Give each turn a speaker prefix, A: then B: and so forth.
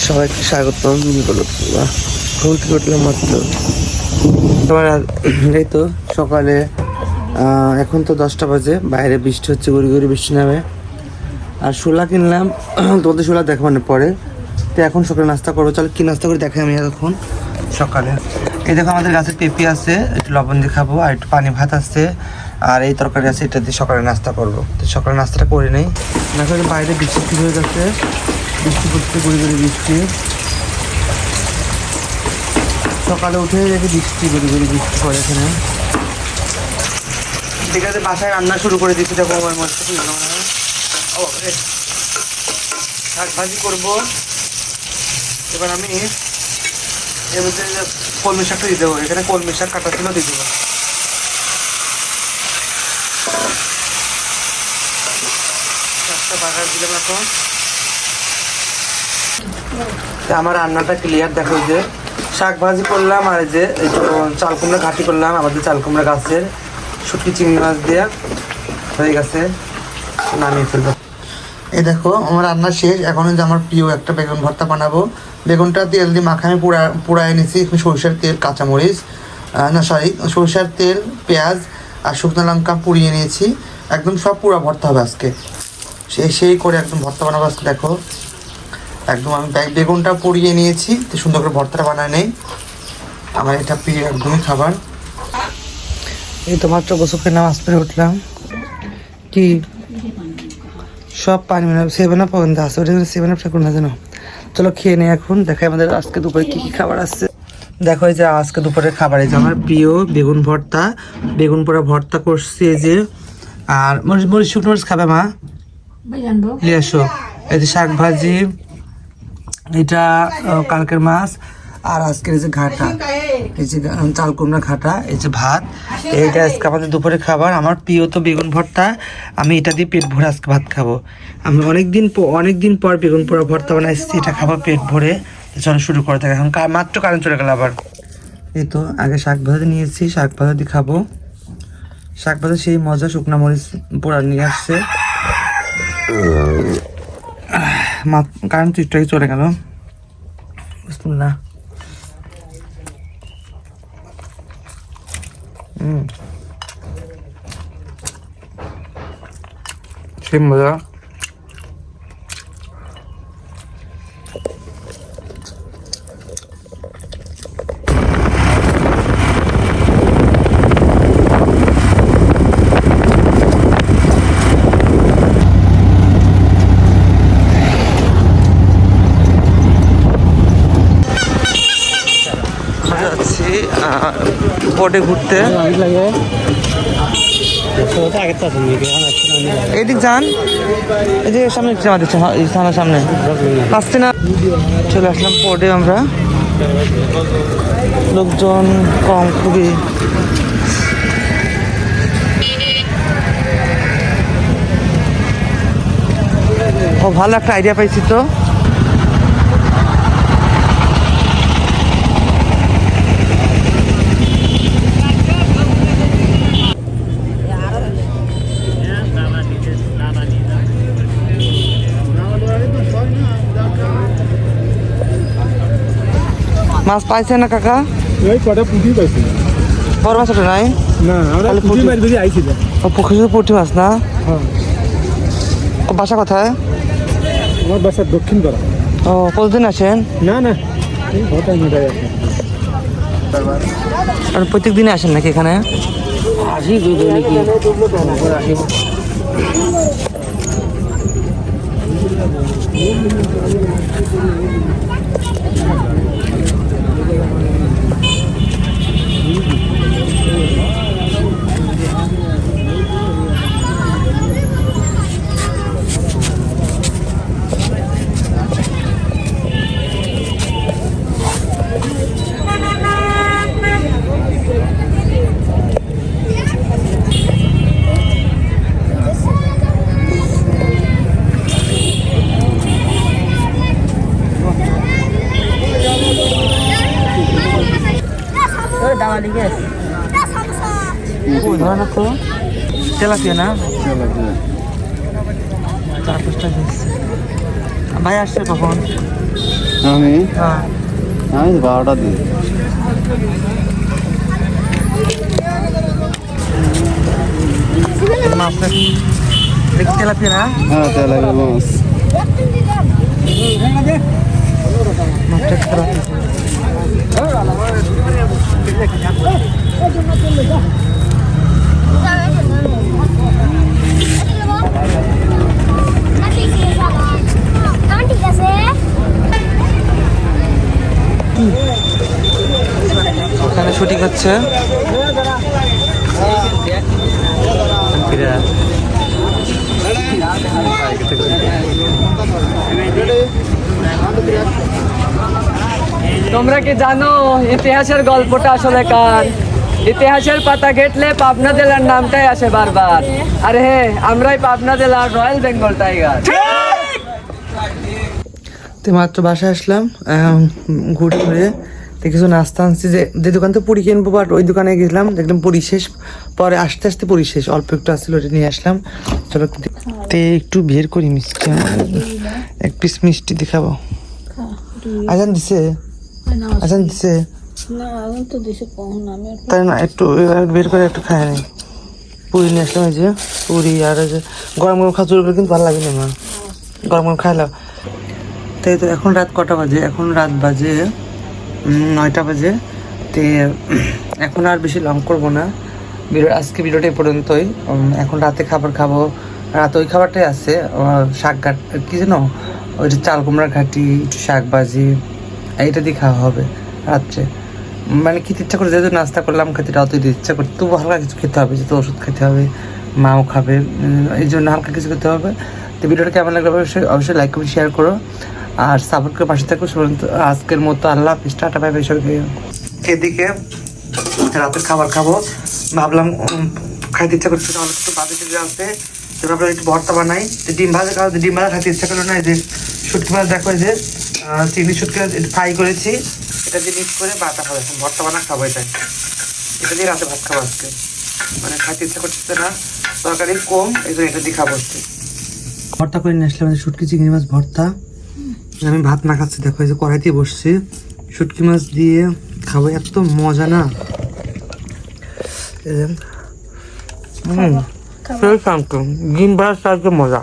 A: সবাইকে স্বাগতম। ঘুম থেকে উঠলাম মাত্র। তোমার এই তো সকালে, এখন তো 10টা বাজে, বাইরে বৃষ্টি হচ্ছে, গুড়ি গুড়ি বৃষ্টি নামে। আর শোলা কিনলাম, তোমাদের শোলা দেখানো পরে। তো এখন সকালে নাস্তা করবো, চলো কি নাস্তা করে দেখাই আমি এখন সকালে। এই দেখো আমাদের গাছের পেঁপে আছে, একটু লবণ দিয়ে খাবো, আর একটু পানি ভাত আছে, আর এই তরকারি আছে, এটা দিয়ে সকালে নাস্তা করবো। তো সকালে নাস্তাটা করে নেই। দেখো বাইরে বৃষ্টি শুরু হয়ে যাচ্ছে, বৃষ্টি পড়ছে, গুড়ি গুড়ি বৃষ্টি। সকালে উঠে দেখি বৃষ্টি, গুড়ি গুড়ি বৃষ্টি পড়ে এখানে। ঠিক আছে, বাসায় রান্না শুরু করে দিচ্ছি। দেখো আমার মধ্যে শাক ভাজি করবো। এবার আমি এর মধ্যে কলমি শাকটা দিয়ে দেবো। এখানে কলমি শাক কাটা ছিল, দিয়ে দেবো। শাকটা বাগার দিলাম এখন। আমার রান্নাটা ক্লিয়ার, দেখো যে শাক ভাজি করলাম, আর যে চাল কুমড়া ঘাটি করলাম আমাদের চাল কুমড়া গাছের, শুটকি চিংড়ি মাছ দিয়ে হয়ে গেছে, নামিয়ে ফেলবো। এই দেখো আমার রান্না শেষ। এখন যে আমার প্রিয় একটা বেগুন ভর্তা বানাবো। বেগুনটা তেল দিয়ে মাখানো পুড়ায় নিয়েছি। সরিষার তেল, কাঁচামরিচ, সরিষার তেল, পেঁয়াজ আর শুকনো লঙ্কা পুড়িয়ে নিয়েছি। একদম সব পুরা ভর্তা হবে আজকে, সেই করে একদম ভর্তা বানাবো আজকে। দেখো একদম আমি বেগুনটা পুড়িয়ে নিয়েছি, তো সুন্দর করে ভর্তাটা বানায় নেই। আমার এটা প্রিয় একদমই খাবার। এই তো মাত্র গোসল করে নামাজ পড়ে উঠলাম। কি সব পানি সেভেন আপ পর্যন্ত আছে, ওটা সেভেন আপটা করুন না যেন। চলো খেয়ে নেই এখন, দেখাই আমাদের আজকে দুপুরে কী কী খাবার আসছে। দেখো এই যে আজকে দুপুরের খাবার, এই যে আমার প্রিয় বেগুন ভর্তা, বেগুন পোড়া ভর্তা করছি এই যে। আর মরিচ শুকনো মরিচ খাবে মা, নিয়ে আসো। এই যে শাক ভাজি, এটা কালকের মাছ, আর আজকের এই যে ঘাটা, এই যে চাল কুমড়া ঘাটা, এই যে ভাত। এইটা আজকে আমাদের দুপুরে খাবার। আমার প্রিয় তো বেগুন ভর্তা, আমি এটা দিয়ে পেট ভরে আজকে ভাত খাবো। আমি অনেকদিন পর বেগুন পোড়া ভর্তা বানাইছি, এটা খাবো পেট ভরে। চলো শুরু করে থাকে। এখন মাত্র কারেন্ট চলে গেল আবার। এই তো আগে শাক ভাজা নিয়েছি, শাক ভাজা দিয়ে খাবো। শাক ভাজা সেই মজা, শুকনো মরিচ পোড়া নিয়ে আসছে। কারেন্ট একটু চলে গেল। বিসমিল্লাহ। সেই মজা। বোটে ঘুরতে এদিক যান, এই যে সামনে সামনে আসছে না। চলে আসলাম পোর্টে আমরা, লোকজন কম খুবই। ও ভালো একটা আইডিয়া পাইছি তো। মাছ পাইছে না কাকা?
B: কটা পুঁটি পাইছি,
A: বড় মাছ ওটা নাই
B: না আমরা পুঁটি মাছ বেশি আইছিল।
A: ও পুকুরে পুঁটি মাছ না?
B: হ্যাঁ।
A: ও বাসা কোথায়?
B: আমার বাসা দক্ষিণ পাড়া।
A: ও কতদিন আসেন?
B: না না, এই ঘরটা মেটাই আছে।
A: আর প্রত্যেক দিনে আসেন নাকি এখানে?
B: আসি নাকি আসি।
A: তো তেলাপিয়া না, 4-5টা ভাই আসছে কখন?
C: আমি
A: হ্যাঁ
C: আমি 12টা দিই।
A: মাছটা তেলাপিয়া না
C: হ্যাঁ তেলাপিয়া মাছ।
A: মাছটা তেলাপিয়া
D: ঠিক আছে
A: ওখানে শুটিং হচ্ছে
E: তোমরা কি জানো ইতিহাসের গল্পটা আসলে কার? ইতিহাসের পাতা ঘেটলে পাবনা জেলার নামটাই আসে বারবার। আরে হে, আমরাই পাবনা জেলার রয়্যাল বেঙ্গল টাইগার।
A: তো মাত্র বাসায় আসলাম ঘুরে ঘুরে তো কিছু নাস্তা আনছি যে দোকান থেকে পুরি কিনবো, বাট ওই দোকানে গেছিলাম দেখলাম পুরি শেষ, পরে আস্তে আস্তে পুরি শেষ, অল্প একটু আসছিল ওটা নিয়ে আসলাম। চলো তে একটু বের করি মিষ্টি, এক পিস মিষ্টি দেখাবো। আজান দিছে, আজান দিছে তাই না, একটু বের করে একটু খাই নি। পুরি নিয়ে আসলাম, এই যে পুরি আর এই যে গরম গরম খাজুর কিন্তু ভালো লাগে না মা, গরম গরম খাইলাম। তাই তো এখন রাত কটা বাজে? এখন রাত বাজে 9টা বাজে। তো এখন আর বেশি লং করবো না আজকে ভিডিওটা এই পর্যন্তই। এখন রাতে খাবার খাবো, রাতে ওই খাবারটাই আছে, শাক কি যেন ওই যে চাল কুমড়ার ঘাটি, একটু শাক ভাজি, এইটা দিয়ে খাওয়া হবে রাত্রে। মানে খেতে ইচ্ছা করে, যেহেতু নাস্তা করলাম খেতে অত ইচ্ছা করতে, তবু হালকা কিছু খেতে হবে, যেহেতু ওষুধ খেতে হবে, মাও খাবে, এই জন্য হালকা কিছু খেতে হবে। তো ভিডিওটা কেমন লাগলে অবশ্যই লাইক করে শেয়ার করো আর সাপোর্ট করে পাশে থাকো। আজকের মতো আল্লাহ হাফিজ, টাটা বাই বাই সবাইকে। এদিকে রাতের খাবার খাবো, ভাবলাম খাইতে ইচ্ছা করছে, তাহলে একটু বাজে চলে আসবে, তো ভাবলাম একটু ভর্তা বানাই। তো ডিম ভাজা খাওয়া, ডিম ভাজা খাইতে ইচ্ছা করলো না, এই যে শুটকি মাছ দেখো, এই যে চিংড়ি শুটকি মাছ ফ্রাই করেছি, এটা দিয়ে মিক্স করে বাটা খাবো, এখন ভর্তা বানা খাবো, এটা দিয়ে রাতে ভাত খাবো আজকে। মানে খাইতে ইচ্ছা করছে না, তরকারি কম, এই জন্য এটা দিয়ে খাবো আজকে। ভর্তা করে নিয়ে আসলাম শুটকি চিংড়ি মাছ ভর্তা। আমি ভাত না খাচ্ছি, দেখো এই যে কড়াইতে বসছি, শুটকি মাছ দিয়ে খাবো, এত মজা না। ডিম ভাজা মজা।